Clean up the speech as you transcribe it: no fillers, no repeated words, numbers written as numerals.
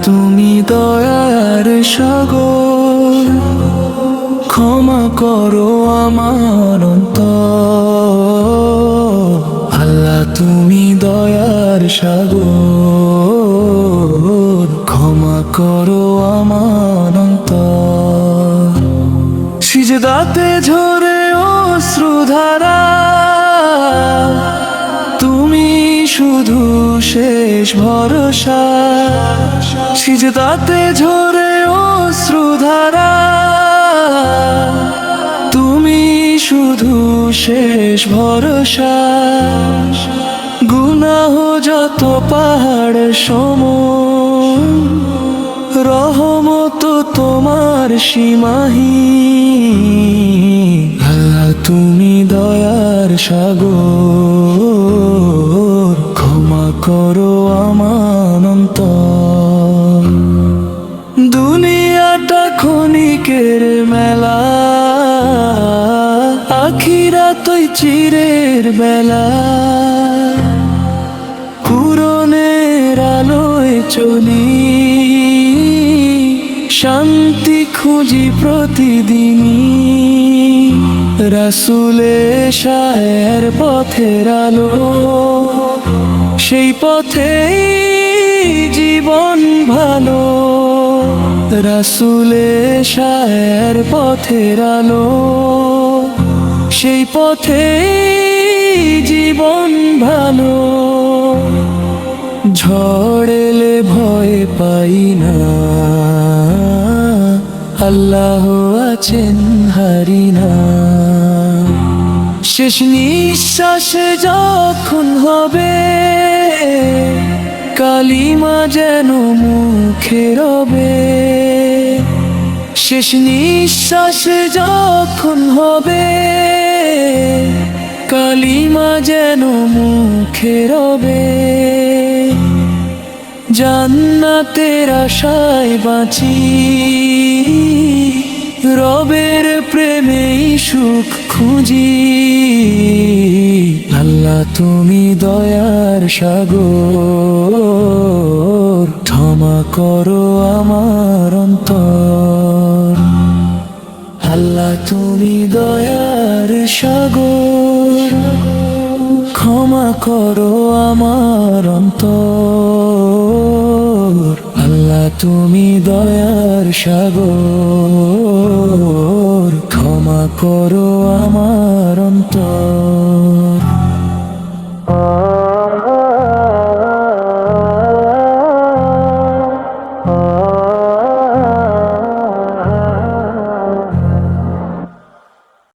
তুমি দয়ার সাগর, ক্ষমা করো আমার অন্তর। আল্লাহ তুমি দয়ার সাগর, ক্ষমা করো আমার অন্তর। সিজদাতে ঝরে অশ্রুধারা, তুমি শুধু শেষ ভরসা। সিজদাতে ঝরে অশ্রুধারা, তুমি শুধু শেষ ভরসা। গুনাহ যত পাহাড় সম, রহমত তোমার সীমাহীন। আল্লাহ তুমি দয়ার সাগর, ক্ষমা করো আমার অন্তর। দুনিয়াটা ক্ষণিকের মেলা, আখিরাতই চিরের বেলা। কুরআনের আলোয় চলি, শান্তি খুঁজি প্রতিদিনই। রাসূলে শাহের পথের আলো, সেই পথেই জীবন ভালো। রাসূলে শাহের পথের আলো, সেই পথেই জীবন ভালো। ঝড় এলে ভয় পাই না, আল্লাহ আছেন হারি না। শেষ নিঃশ্বাসে যখন হবে, কালিমা যেন মুখে রবে। শেষ নিঃশ্বাসে যখন হবে, কালিমা যেন মুখে রবে। জান্নাতের আশায় বাঁচি, রবের প্রেমেই সুখ খুঁজি। আল্লাহ তুমি দয়ার সাগর, ক্ষমা করো আমার অন্তর। আল্লাহ তুমি দয়ার সাগর, ক্ষমা করো আমার অন্তর। আল্লাহ তুমি দয়ার সাগর, ক্ষমা করো আমার অন্তর।